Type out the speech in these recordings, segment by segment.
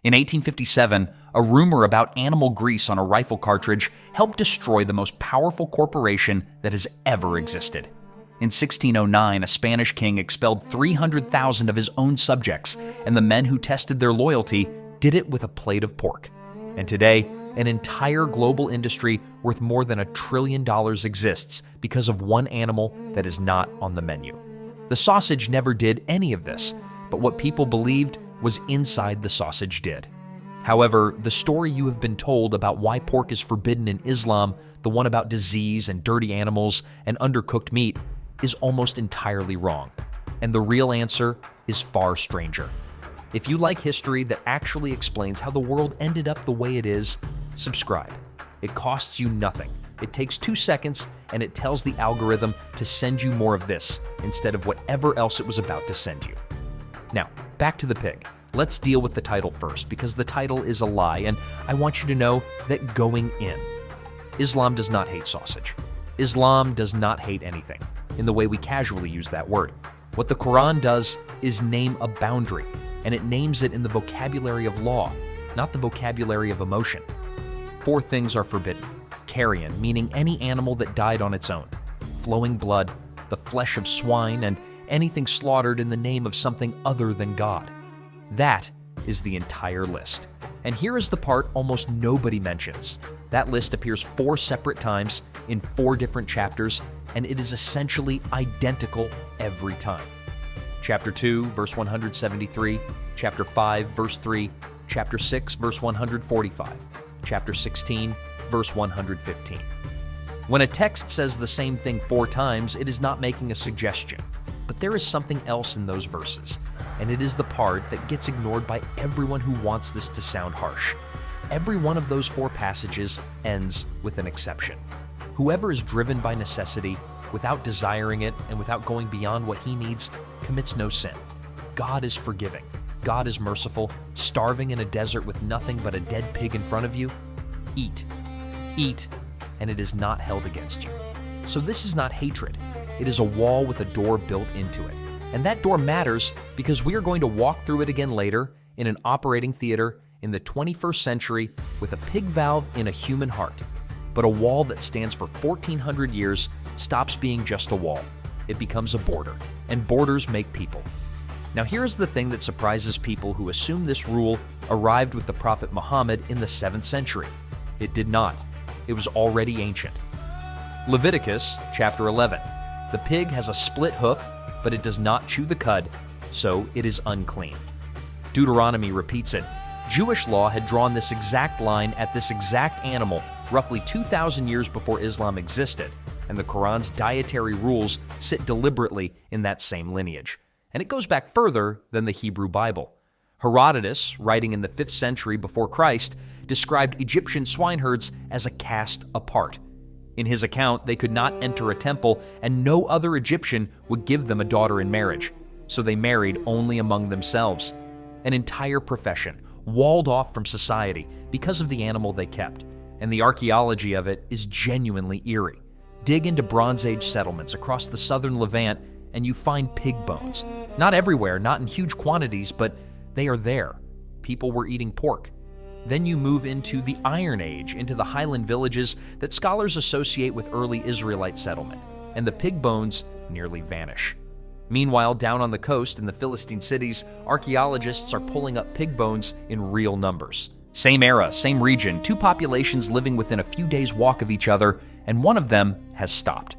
In 1857, a rumor about animal grease on a rifle cartridge helped destroy the most powerful corporation that has ever existed. In 1609, a Spanish king expelled 300,000 of his own subjects, and the men who tested their loyalty did it with a plate of pork. And today, an entire global industry worth more than $1 trillion exists because of one animal that is not on the menu. The sausage never did any of this, but what people believed was inside the sausage did. However, the story you have been told about why pork is forbidden in Islam, the one about disease and dirty animals and undercooked meat, is almost entirely wrong. And the real answer is far stranger. If you like history that actually explains how the world ended up the way it is, subscribe. It costs you nothing. It takes 2 seconds, and it tells the algorithm to send you more of this instead of whatever else it was about to send you. Now, back to the pig. Let's deal with the title first, because the title is a lie, and I want you to know that going in. Islam does not hate sausage. Islam does not hate anything, in the way we casually use that word. What the Quran does is name a boundary, and it names it in the vocabulary of law, not the vocabulary of emotion. 4 things are forbidden. Carrion, meaning any animal that died on its own. Flowing blood, the flesh of swine, and anything slaughtered in the name of something other than God. That is the entire list. And here is the part almost nobody mentions. That list appears 4 separate times in 4 different chapters, and it is essentially identical every time. Chapter 2, verse 173, Chapter 5, verse 3, Chapter 6, verse 145, Chapter 16, verse 115. When a text says the same thing 4 times, it is not making a suggestion. But there is something else in those verses, and it is the part that gets ignored by everyone who wants this to sound harsh. Every one of those 4 passages ends with an exception. Whoever is driven by necessity, without desiring it and without going beyond what he needs, commits no sin. God is forgiving. God is merciful. Starving in a desert with nothing but a dead pig in front of you? Eat. Eat, and it is not held against you. So this is not hatred. It is a wall with a door built into it. And that door matters because we are going to walk through it again later in an operating theater in the 21st century with a pig valve in a human heart. But a wall that stands for 1,400 years stops being just a wall. It becomes a border, and borders make people. Now here's the thing that surprises people who assume this rule arrived with the Prophet Muhammad in the 7th century. It did not. It was already ancient. Leviticus chapter 11. The pig has a split hoof, but it does not chew the cud, so it is unclean. Deuteronomy repeats it. Jewish law had drawn this exact line at this exact animal roughly 2,000 years before Islam existed, and the Quran's dietary rules sit deliberately in that same lineage. And it goes back further than the Hebrew Bible. Herodotus, writing in the 5th century before Christ, described Egyptian swineherds as a caste apart. In his account, they could not enter a temple, and no other Egyptian would give them a daughter in marriage, so they married only among themselves. An entire profession, walled off from society because of the animal they kept, and the archaeology of it is genuinely eerie. Dig into Bronze Age settlements across the southern Levant, and you find pig bones. Not everywhere, not in huge quantities, but they are there. People were eating pork. Then you move into the Iron Age, into the highland villages that scholars associate with early Israelite settlement, and the pig bones nearly vanish. Meanwhile, down on the coast in the Philistine cities, archaeologists are pulling up pig bones in real numbers. Same era, same region, 2 populations living within a few days' walk of each other, and one of them has stopped.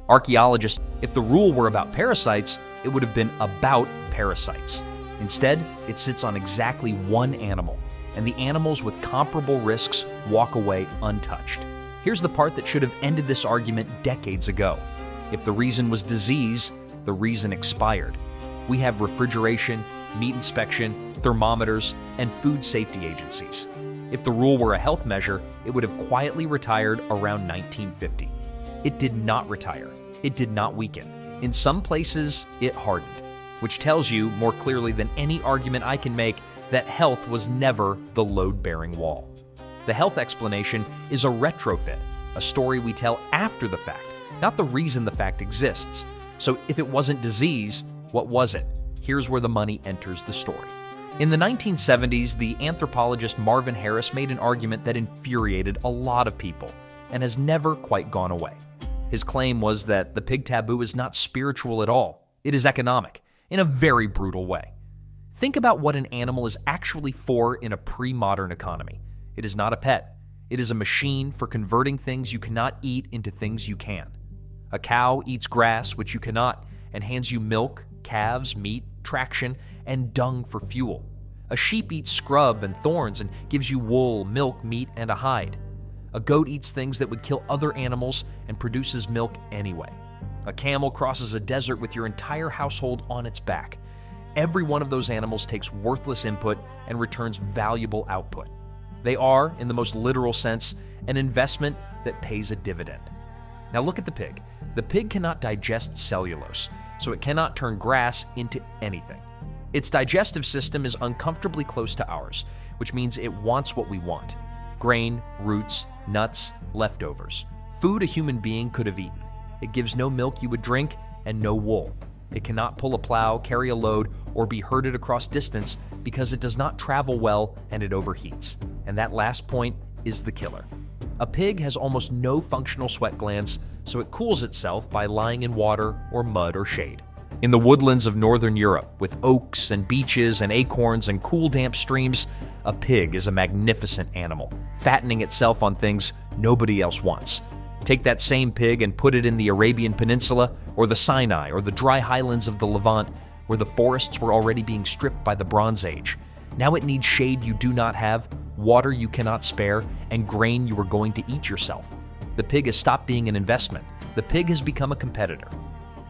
Archaeologists, if the rule were about parasites, it would have been about parasites. Instead, it sits on exactly one animal, and the animals with comparable risks walk away untouched. Here's the part that should have ended this argument decades ago. If the reason was disease, the reason expired. We have refrigeration, meat inspection, thermometers, and food safety agencies. If the rule were a health measure, it would have quietly retired around 1950. It did not retire. It did not weaken. In some places, it hardened, which tells you more clearly than any argument I can make that health was never the load-bearing wall. The health explanation is a retrofit, a story we tell after the fact, not the reason the fact exists. So if it wasn't disease, what was it? Here's where the money enters the story. In the 1970s, the anthropologist Marvin Harris made an argument that infuriated a lot of people and has never quite gone away. His claim was that the pig taboo is not spiritual at all. It is economic, in a very brutal way. Think about what an animal is actually for in a pre-modern economy. It is not a pet. It is a machine for converting things you cannot eat into things you can. A cow eats grass, which you cannot, and hands you milk, calves, meat, traction, and dung for fuel. A sheep eats scrub and thorns and gives you wool, milk, meat, and a hide. A goat eats things that would kill other animals and produces milk anyway. A camel crosses a desert with your entire household on its back. Every one of those animals takes worthless input and returns valuable output. They are, in the most literal sense, an investment that pays a dividend. Now look at the pig. The pig cannot digest cellulose, so it cannot turn grass into anything. Its digestive system is uncomfortably close to ours, which means it wants what we want: grain, roots, nuts, leftovers. Food a human being could have eaten. It gives no milk you would drink and no wool. It cannot pull a plow, carry a load, or be herded across distance because it does not travel well and it overheats. And that last point is the killer. A pig has almost no functional sweat glands, so it cools itself by lying in water or mud or shade. In the woodlands of northern Europe, with oaks and beeches and acorns and cool damp streams, a pig is a magnificent animal, fattening itself on things nobody else wants. Take that same pig and put it in the Arabian Peninsula, or the Sinai, or the dry highlands of the Levant, where the forests were already being stripped by the Bronze Age. Now it needs shade you do not have, water you cannot spare, and grain you are going to eat yourself. The pig has stopped being an investment. The pig has become a competitor.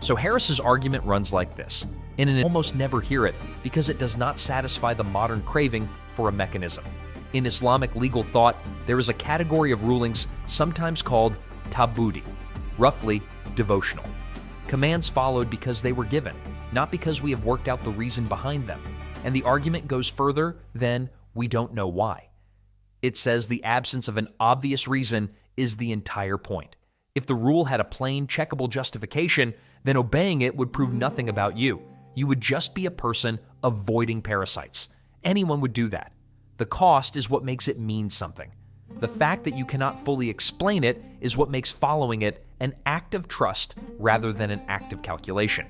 So Harris's argument runs like this, and I almost never hear it because it does not satisfy the modern craving for a mechanism. In Islamic legal thought, there is a category of rulings sometimes called taboo, roughly devotional. Commands followed because they were given, not because we have worked out the reason behind them. And the argument goes further than we don't know why. It says the absence of an obvious reason is the entire point. If the rule had a plain, checkable justification, then obeying it would prove nothing about you. You would just be a person avoiding parasites. Anyone would do that. The cost is what makes it mean something. The fact that you cannot fully explain it is what makes following it an act of trust rather than an act of calculation.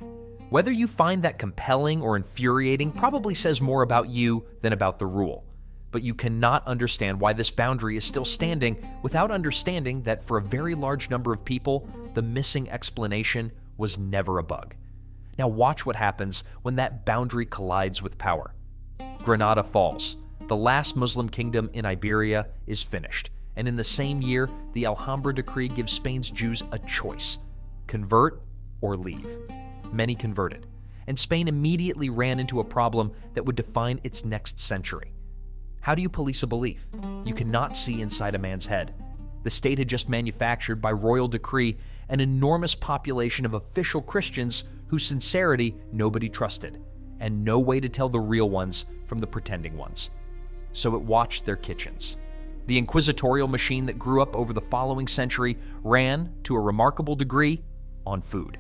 Whether you find that compelling or infuriating probably says more about you than about the rule. But you cannot understand why this boundary is still standing without understanding that for a very large number of people, the missing explanation was never a bug. Now watch what happens when that boundary collides with power. Granada falls. The last Muslim kingdom in Iberia is finished, and in the same year, the Alhambra decree gives Spain's Jews a choice: convert or leave. Many converted, and Spain immediately ran into a problem that would define its next century. How do you police a belief? You cannot see inside a man's head. The state had just manufactured, by royal decree, an enormous population of official Christians whose sincerity nobody trusted, and no way to tell the real ones from the pretending ones. So it watched their kitchens. The inquisitorial machine that grew up over the following century ran, to a remarkable degree, on food.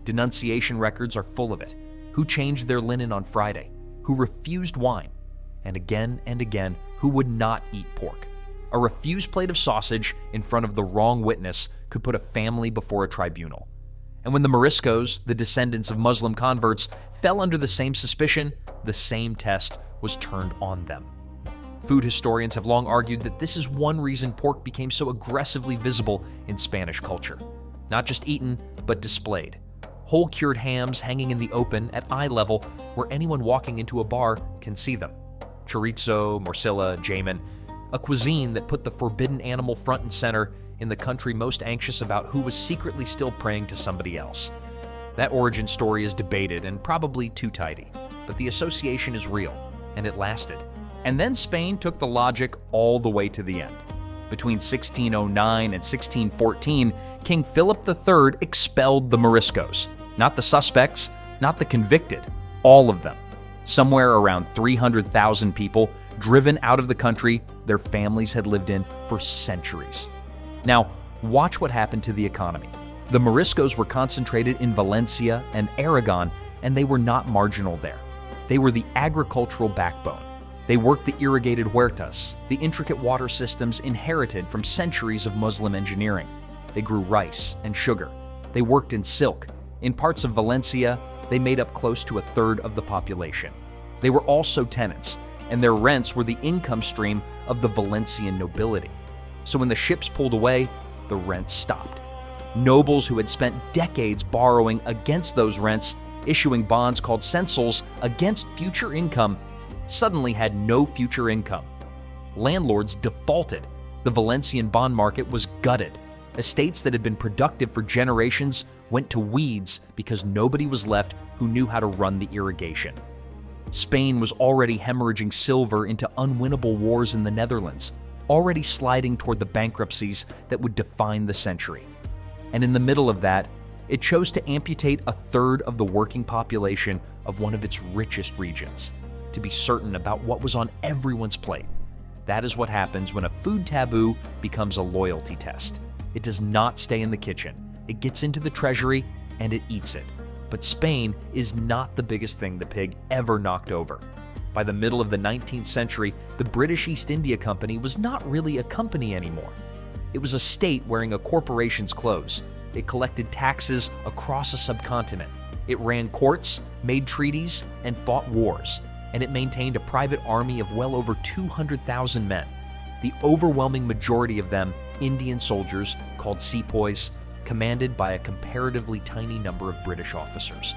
Denunciation records are full of it. Who changed their linen on Friday? Who refused wine? And again, who would not eat pork? A refused plate of sausage in front of the wrong witness could put a family before a tribunal. And when the Moriscos, the descendants of Muslim converts, fell under the same suspicion, the same test was turned on them. Food historians have long argued that this is one reason pork became so aggressively visible in Spanish culture. Not just eaten, but displayed. Whole cured hams hanging in the open at eye level where anyone walking into a bar can see them. Chorizo, morcilla, jamin, a cuisine that put the forbidden animal front and center in the country most anxious about who was secretly still praying to somebody else. That origin story is debated and probably too tidy, but the association is real, and it lasted. And then Spain took the logic all the way to the end. Between 1609 and 1614, King Philip III expelled the Moriscos. Not the suspects, not the convicted, all of them. Somewhere around 300,000 people driven out of the country their families had lived in for centuries. Now, watch what happened to the economy. The Moriscos were concentrated in Valencia and Aragon, and they were not marginal there. They were the agricultural backbone. They worked the irrigated huertas, the intricate water systems inherited from centuries of Muslim engineering. They grew rice and sugar. They worked in silk. In parts of Valencia, they made up close to a third of the population. They were also tenants, and their rents were the income stream of the Valencian nobility. So when the ships pulled away, the rents stopped. Nobles who had spent decades borrowing against those rents, issuing bonds called censals against future income, suddenly had no future income. Landlords defaulted. The Valencian bond market was gutted. Estates that had been productive for generations went to weeds because nobody was left who knew how to run the irrigation. Spain was already hemorrhaging silver into unwinnable wars in the Netherlands, already sliding toward the bankruptcies that would define the century. And in the middle of that, it chose to amputate a third of the working population of one of its richest regions, to be certain about what was on everyone's plate. That is what happens when a food taboo becomes a loyalty test. It does not stay in the kitchen. It gets into the treasury and it eats it. But Spain is not the biggest thing the pig ever knocked over. By the middle of the 19th century, the British East India Company was not really a company anymore. It was a state wearing a corporation's clothes. It collected taxes across a subcontinent. It ran courts, made treaties, and fought wars. And it maintained a private army of well over 200,000 men. The overwhelming majority of them Indian soldiers called sepoys, commanded by a comparatively tiny number of British officers.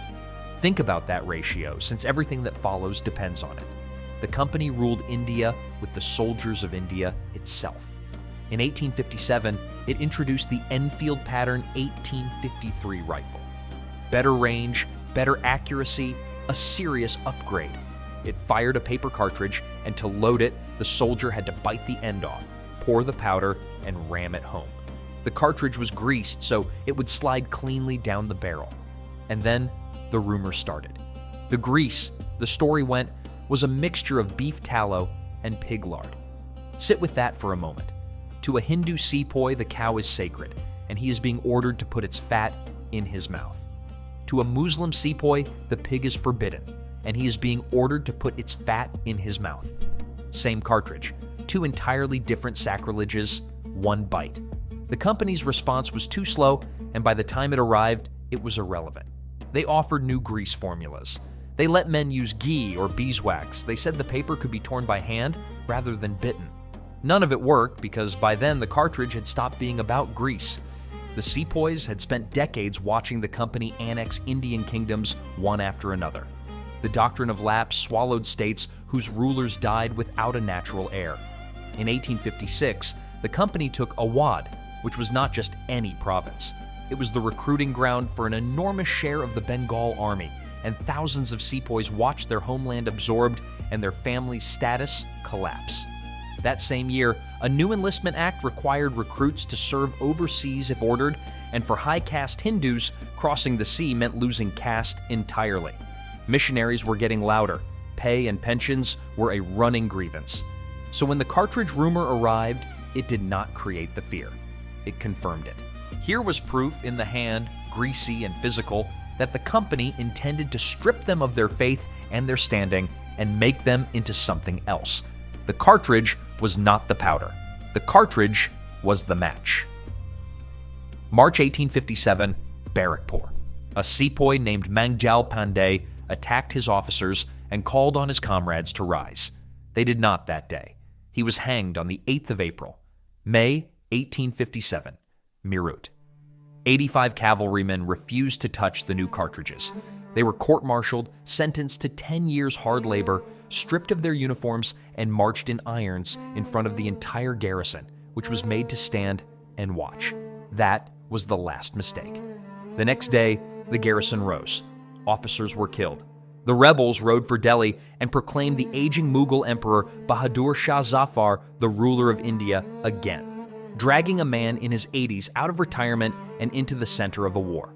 Think about that ratio, since everything that follows depends on it. The company ruled India with the soldiers of India itself. In 1857, it introduced the Enfield Pattern 1853 rifle. Better range, better accuracy, a serious upgrade. It fired a paper cartridge, and to load it, the soldier had to bite the end off, pour the powder, and ram it home. The cartridge was greased so it would slide cleanly down the barrel. And then the rumor started. The grease, the story went, was a mixture of beef tallow and pig lard. Sit with that for a moment. To a Hindu sepoy, the cow is sacred, and he is being ordered to put its fat in his mouth. To a Muslim sepoy, the pig is forbidden, and he is being ordered to put its fat in his mouth. Same cartridge, two entirely different sacrileges, one bite. The company's response was too slow, and by the time it arrived, it was irrelevant. They offered new grease formulas. They let men use ghee or beeswax. They said the paper could be torn by hand rather than bitten. None of it worked because by then the cartridge had stopped being about grease. The sepoys had spent decades watching the company annex Indian kingdoms one after another. The doctrine of lapse swallowed states whose rulers died without a natural heir. In 1856, the company took Awadh, which was not just any province. It was the recruiting ground for an enormous share of the Bengal army, and thousands of sepoys watched their homeland absorbed and their families' status collapse. That same year, a new enlistment act required recruits to serve overseas if ordered, and for high-caste Hindus, crossing the sea meant losing caste entirely. Missionaries were getting louder. Pay and pensions were a running grievance. So when the cartridge rumor arrived, it did not create the fear. It confirmed it. Here was proof in the hand, greasy and physical, that the company intended to strip them of their faith and their standing and make them into something else. The cartridge was not the powder. The cartridge was the match. March 1857, Barrackpore. A sepoy named Mangjal Pandey attacked his officers and called on his comrades to rise. They did not that day. He was hanged on the 8th of April. May 1857, Meerut. 85 cavalrymen refused to touch the new cartridges. They were court-martialed, sentenced to 10 years hard labor, stripped of their uniforms, and marched in irons in front of the entire garrison, which was made to stand and watch. That was the last mistake. The next day, the garrison rose. Officers were killed. The rebels rode for Delhi and proclaimed the aging Mughal emperor Bahadur Shah Zafar the ruler of India again, dragging a man in his 80s out of retirement and into the center of a war.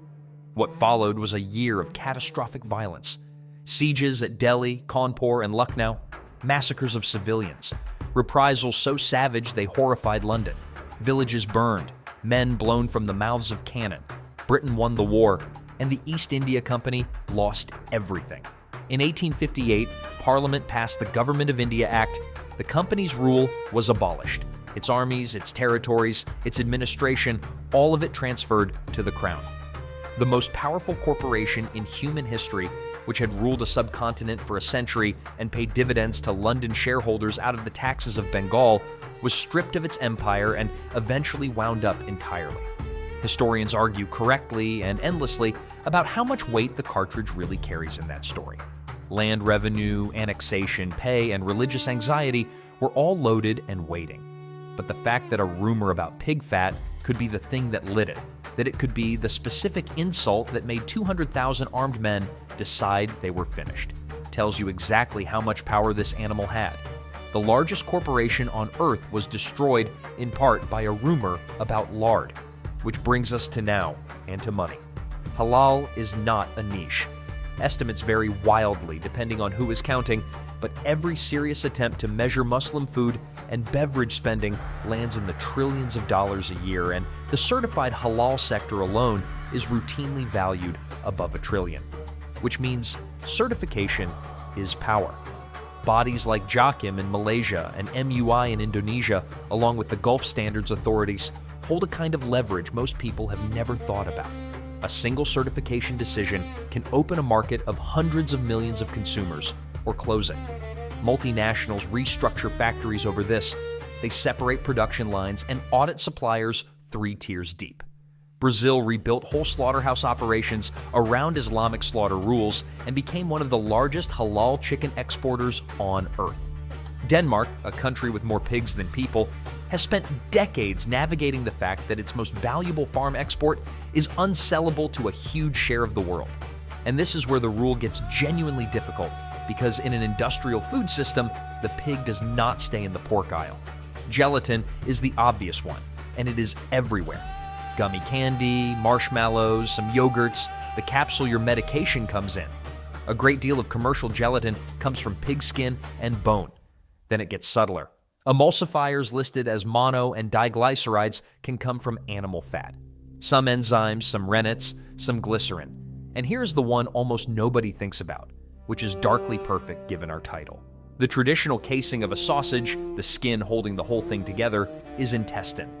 What followed was a year of catastrophic violence. Sieges at Delhi, Kanpur, and Lucknow, massacres of civilians, reprisals so savage they horrified London, villages burned, men blown from the mouths of cannon. Britain won the war, and the East India Company lost everything. In 1858, Parliament passed the Government of India Act. The company's rule was abolished. Its armies, its territories, its administration, all of it transferred to the crown. The most powerful corporation in human history, which had ruled a subcontinent for a century and paid dividends to London shareholders out of the taxes of Bengal, was stripped of its empire and eventually wound up entirely. Historians argue correctly and endlessly about how much weight the cartridge really carries in that story. Land revenue, annexation, pay, and religious anxiety were all loaded and waiting. But the fact that a rumor about pig fat could be the thing that lit it, that it could be the specific insult that made 200,000 armed men decide they were finished, tells you exactly how much power this animal had. The largest corporation on Earth was destroyed in part by a rumor about lard, which brings us to now and to money. Halal is not a niche. Estimates vary wildly depending on who is counting, but every serious attempt to measure Muslim food and beverage spending lands in the trillions of dollars a year, and the certified halal sector alone is routinely valued above $1 trillion, which means certification is power. Bodies like JAKIM in Malaysia and MUI in Indonesia, along with the Gulf Standards authorities, hold a kind of leverage most people have never thought about. A single certification decision can open a market of hundreds of millions of consumers or close it. Multinationals restructure factories over this. They separate production lines and audit suppliers 3 tiers deep. Brazil rebuilt whole slaughterhouse operations around Islamic slaughter rules and became one of the largest halal chicken exporters on Earth. Denmark, a country with more pigs than people, has spent decades navigating the fact that its most valuable farm export is unsellable to a huge share of the world. And this is where the rule gets genuinely difficult, because in an industrial food system, the pig does not stay in the pork aisle. Gelatin is the obvious one, and it is everywhere. Gummy candy, marshmallows, some yogurts, the capsule your medication comes in. A great deal of commercial gelatin comes from pig skin and bone. Then it gets subtler. Emulsifiers listed as mono and diglycerides can come from animal fat. Some enzymes, some rennet, some glycerin. And here's the one almost nobody thinks about, which is darkly perfect given our title. The traditional casing of a sausage, the skin holding the whole thing together, is intestine.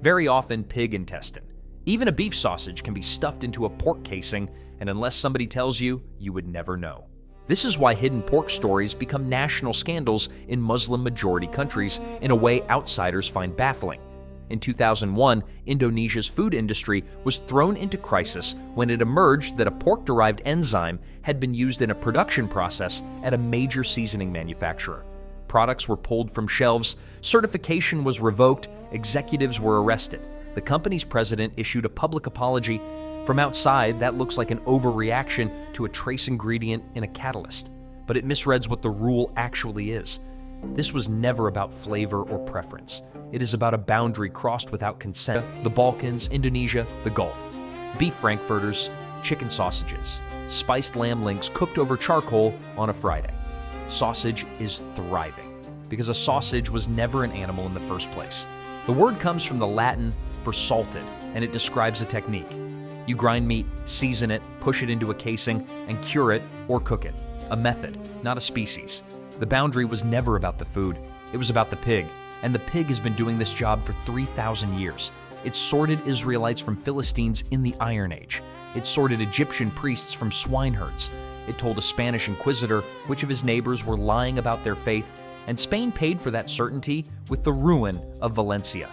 Very often pig intestine. Even a beef sausage can be stuffed into a pork casing, and unless somebody tells you, you would never know. This is why hidden pork stories become national scandals in Muslim-majority countries in a way outsiders find baffling. In 2001, Indonesia's food industry was thrown into crisis when it emerged that a pork-derived enzyme had been used in a production process at a major seasoning manufacturer. Products were pulled from shelves, certification was revoked, executives were arrested. The company's president issued a public apology. From outside, that looks like an overreaction to a trace ingredient in a catalyst, but it misreads what the rule actually is. This was never about flavor or preference. It is about a boundary crossed without consent. The Balkans, Indonesia, the Gulf. Beef frankfurters, chicken sausages, spiced lamb links cooked over charcoal on a Friday. Sausage is thriving because a sausage was never an animal in the first place. The word comes from the Latin for salted, and it describes a technique. You grind meat, season it, push it into a casing, and cure it or cook it. A method, not a species. The boundary was never about the food. It was about the pig. And the pig has been doing this job for 3,000 years. It sorted Israelites from Philistines in the Iron Age. It sorted Egyptian priests from swineherds. It told a Spanish inquisitor which of his neighbors were lying about their faith, and Spain paid for that certainty with the ruin of Valencia.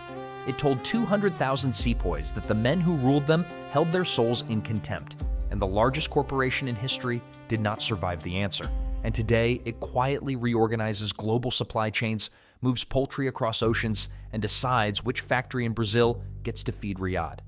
It told 200,000 sepoys that the men who ruled them held their souls in contempt, and the largest corporation in history did not survive the answer. And today, it quietly reorganizes global supply chains, moves poultry across oceans, and decides which factory in Brazil gets to feed Riyadh.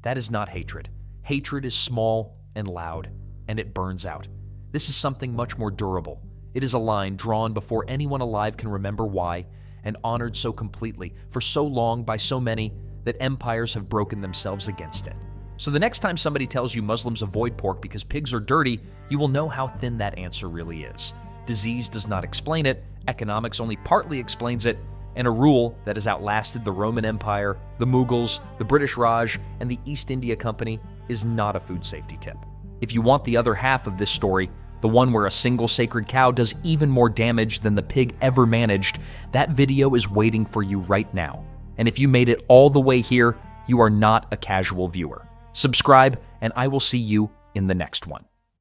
That is not hatred. Hatred is small and loud, and it burns out. This is something much more durable. It is a line drawn before anyone alive can remember why, and honored so completely for so long by so many that empires have broken themselves against it. So the next time somebody tells you Muslims avoid pork because pigs are dirty, you will know how thin that answer really is. Disease does not explain it, economics only partly explains it, and a rule that has outlasted the Roman Empire, the Mughals, the British Raj, and the East India Company is not a food safety tip. If you want the other half of this story, the one where a single sacred cow does even more damage than the pig ever managed, that video is waiting for you right now. And if you made it all the way here, you are not a casual viewer. Subscribe, and I will see you in the next one.